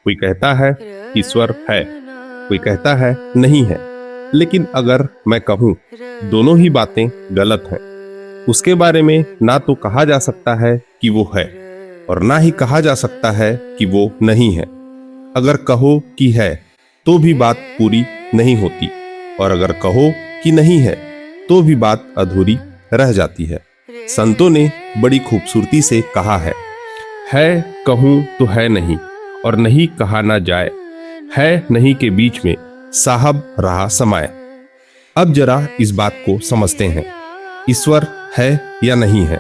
कोई कहता है ईश्वर है, कोई कहता है नहीं है। लेकिन अगर मैं कहूं दोनों ही बातें गलत हैं, उसके बारे में ना तो कहा जा सकता है कि वो है और ना ही कहा जा सकता है कि वो नहीं है। अगर कहो कि है तो भी बात पूरी नहीं होती, और अगर कहो कि नहीं है तो भी बात अधूरी रह जाती है। संतों ने बड़ी खूबसूरती से कहा है कहूं तो है नहीं और नहीं कहा ना जाए, है नहीं के बीच में साहब रहा समाए। अब जरा इस बात को समझते हैं, ईश्वर है या नहीं है?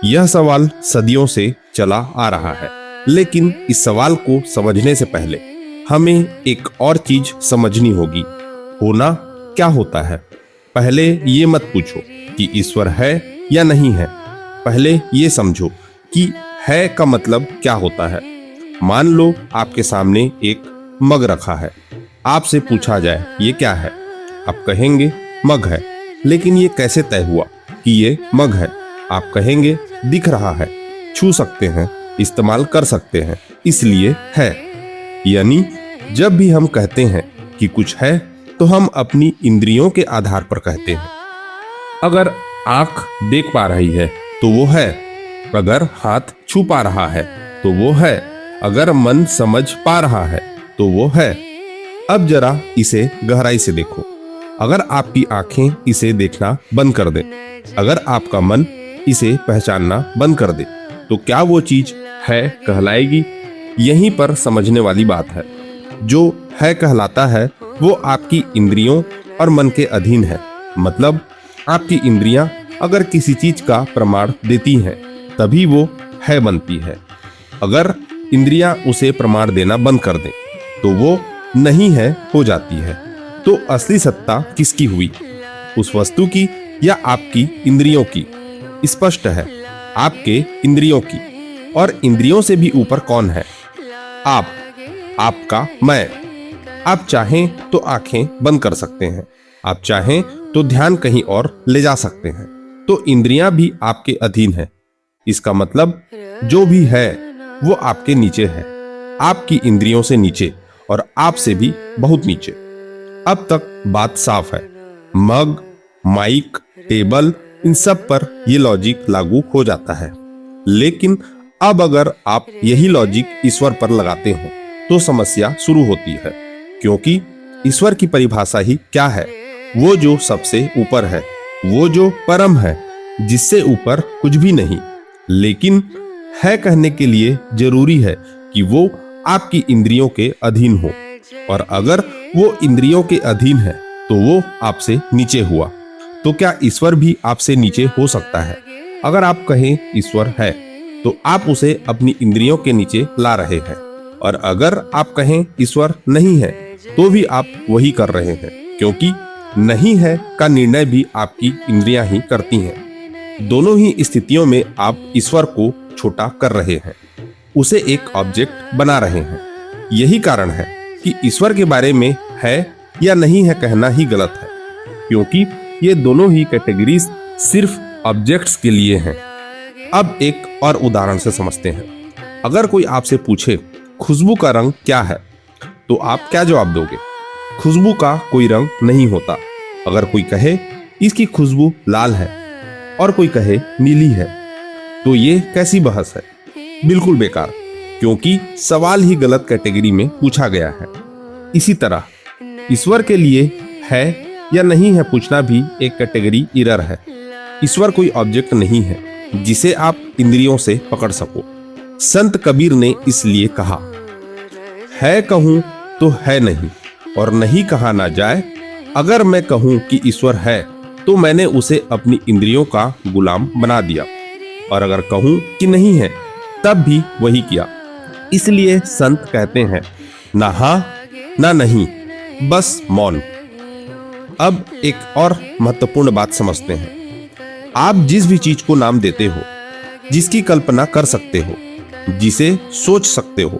यह सवाल सदियों से चला आ रहा है, लेकिन इस सवाल को समझने से पहले हमें एक और चीज समझनी होगी। होना क्या होता है? पहले ये मत पूछो कि ईश्वर है या नहीं है, पहले ये समझो कि है का मतलब क्या होता है। मान लो आपके सामने एक मग रखा है, आपसे पूछा जाए ये क्या है, आप कहेंगे मग है। लेकिन ये कैसे तय हुआ कि ये मग है? आप कहेंगे दिख रहा है, छू सकते हैं, इस्तेमाल कर सकते हैं, इसलिए है। यानी जब भी हम कहते हैं कि कुछ है तो हम अपनी इंद्रियों के आधार पर कहते हैं। अगर आंख देख पा रही है तो वो है, अगर हाथ छू पा रहा है तो वो है, अगर मन समझ पा रहा है तो वो है। अब जरा इसे गहराई से देखो। अगर आपकी आंखें इसे देखना बंद कर दें, अगर आपका मन इसे पहचानना बंद कर दे, तो क्या वो चीज है कहलाएगी? यहीं पर समझने वाली बात है। जो है कहलाता है वो आपकी इंद्रियों और मन के अधीन है। मतलब आपकी इंद्रियां अगर किसी चीज का प्रमाण देती हैं तभी वो है बनती है। अगर इंद्रियां उसे प्रमाण देना बंद कर दें तो वो नहीं है हो जाती है। तो असली सत्ता किसकी हुई, उस वस्तु की या आपकी इंद्रियों की? स्पष्ट है, आपके इंद्रियों की। और इंद्रियों से भी ऊपर कौन है? आप, आपका मैं। आप चाहें तो आंखें बंद कर सकते हैं, आप चाहें तो ध्यान कहीं और ले जा सकते हैं, तो इंद्रियां भी आपके अधीन है। इसका मतलब जो भी है वो आपके नीचे है, आपकी इंद्रियों से नीचे और आपसे भी बहुत नीचे। अब तक बात साफ है। मग, माइक, टेबल, इन सब पर यह लॉजिक लागू हो जाता है। लेकिन अब अगर आप यही लॉजिक ईश्वर पर लगाते हो तो समस्या शुरू होती है, क्योंकि ईश्वर की परिभाषा ही क्या है? वो जो सबसे ऊपर है, वो जो परम है, जिससे ऊपर कुछ भी नहीं। लेकिन है कहने के लिए जरूरी है कि वो आपकी इंद्रियों के अधीन हो, और अगर वो इंद्रियों के अधीन है तो वो आपसे नीचे हुआ। तो क्या ईश्वर भी आपसे नीचे हो सकता है? अगर आप कहें ईश्वर है तो आप उसे अपनी इंद्रियों के नीचे ला रहे हैं, और अगर आप कहें ईश्वर नहीं है तो भी आप वही कर रहे हैं, क्योंकि नहीं है का निर्णय भी आपकी इंद्रियां ही करती हैं। दोनों ही स्थितियों में आप ईश्वर को छोटा कर रहे हैं, उसे एक ऑब्जेक्ट बना रहे हैं। यही कारण है कि ईश्वर के बारे में है या नहीं है कहना ही गलत है, क्योंकि ये दोनों ही कैटेगरीज सिर्फ ऑब्जेक्ट्स के लिए हैं। अब एक और उदाहरण से समझते हैं। अगर कोई आपसे पूछे खुशबू का रंग क्या है, तो आप क्या जवाब दोगे? खुशबू का कोई रंग नहीं होता। अगर कोई कहे इसकी खुशबू लाल है और कोई कहे नीली है, तो ये कैसी बहस है? बिल्कुल बेकार, क्योंकि सवाल ही गलत कैटेगरी में पूछा गया है। इसी तरह ईश्वर के लिए है या नहीं है पूछना भी एक कैटेगरी एरर है। ईश्वर कोई ऑब्जेक्ट नहीं है जिसे आप इंद्रियों से पकड़ सको। संत कबीर ने इसलिए कहा, है कहूं तो है नहीं और नहीं कहा ना जाए। अगर मैं कहूं कि ईश्वर है तो मैंने उसे अपनी इंद्रियों का गुलाम बना दिया, और अगर कहूं कि नहीं है तब भी वही किया। इसलिए संत कहते हैं, ना हाँ ना नहीं, बस मौन। अब एक और महत्वपूर्ण बात समझते हैं। आप जिस भी चीज को नाम देते हो, जिसकी कल्पना कर सकते हो, जिसे सोच सकते हो,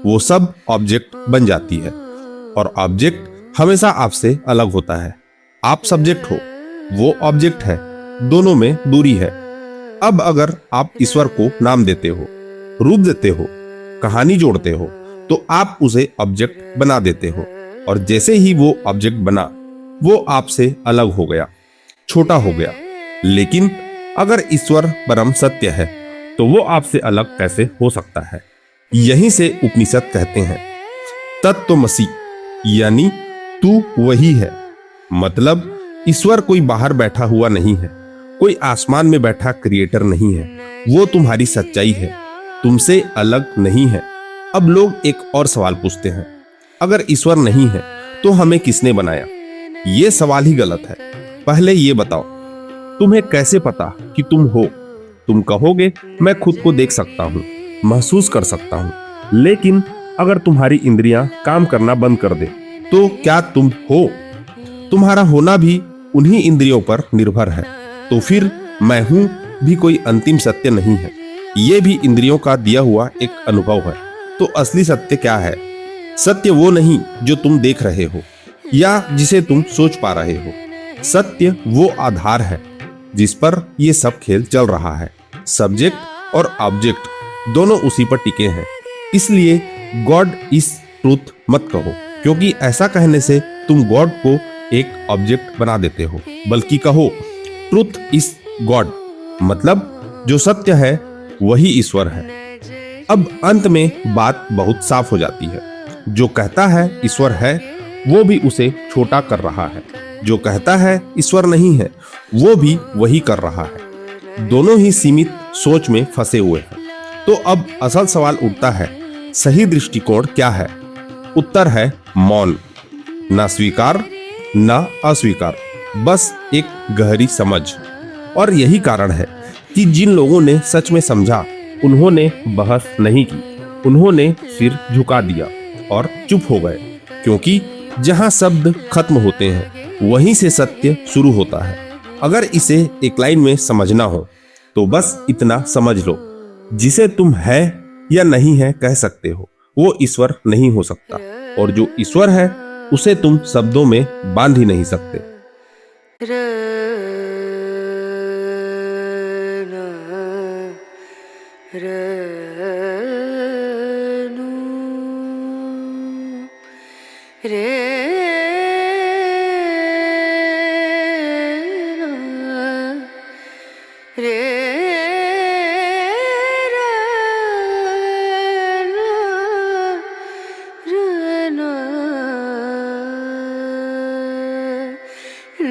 वो सब ऑब्जेक्ट बन जाती है। और ऑब्जेक्ट हमेशा आपसे अलग होता है। आप सब्जेक्ट हो, वो ऑब्जेक्ट है, दोनों में दूरी है। अब अगर आप ईश्वर को नाम देते हो, रूप देते हो, कहानी जोड़ते हो, तो आप उसे ऑब्जेक्ट बना देते हो, और जैसे ही वो ऑब्जेक्ट बना, वो आपसे अलग हो गया, छोटा हो गया। लेकिन अगर ईश्वर परम सत्य है, तो वो आपसे अलग कैसे हो सकता है? यहीं से उपनिषद कहते हैं तत्त्वमसि, यानी तू वही है। मतलब ईश्वर कोई बाहर बैठा हुआ नहीं है, कोई आसमान में बैठा क्रिएटर नहीं है। वो तुम्हारी सच्चाई है, तुमसे अलग नहीं है। अब लोग एक और सवाल पूछते हैं, अगर ईश्वर नहीं है तो हमें किसने बनाया? ये सवाल ही गलत है। पहले ये बताओ, तुम्हें कैसे पता कि तुम हो? तुम कहोगे मैं खुद को देख सकता हूँ, महसूस कर सकता हूँ। लेकिन अगर तुम्हारी इंद्रियां काम करना बंद कर दे, तो क्या तुम हो? तुम्हारा होना भी उन्हीं इंद्रियों पर निर्भर है। तो फिर मैं हूं भी कोई अंतिम सत्य नहीं है, ये भी इंद्रियों का दिया हुआ एक अनुभव है। तो असली सत्य क्या है? सत्य वो नहीं जो तुम देख रहे हो या जिसे तुम सोच पा रहे हो। सत्य वो आधार है जिस पर ये सब खेल चल रहा है। सब्जेक्ट और ऑब्जेक्ट दोनों उसी पर टिके हैं। इसलिए गॉड इज ट्रूथ मत कहो, क्योंकि ऐसा कहने से तुम गॉड को एक ऑब्जेक्ट बना देते हो। बल्कि कहो ट्रूथ इज गॉड, मतलब जो सत्य है वही ईश्वर है। अब अंत में बात बहुत साफ हो जाती है। जो कहता है ईश्वर है, वो भी उसे छोटा कर रहा है। जो कहता है ईश्वर नहीं है, वो भी वही कर रहा है। दोनों ही सीमित सोच में फंसे हुए हैं। तो अब असल सवाल उठता है, सही दृष्टिकोण क्या है? उत्तर है मौन। ना स्वीकार ना अस्वीकार, बस एक गहरी समझ। और यही कारण है कि जिन लोगों ने सच में समझा, उन्होंने बहस नहीं की, उन्होंने सिर झुका दिया और चुप हो गए। क्योंकि जहां शब्द खत्म होते हैं, वहीं से सत्य शुरू होता है। अगर इसे एक लाइन में समझना हो, तो बस इतना समझ लो, जिसे तुम है या नहीं है कह सकते हो, वो ईश्वर नहीं हो सकता। और जो ईश्वर है, उसे तुम शब्दों में बांध ही नहीं सकते।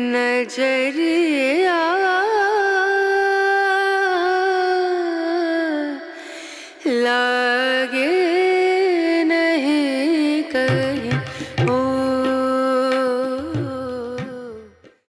नजरिया लागे नहीं कर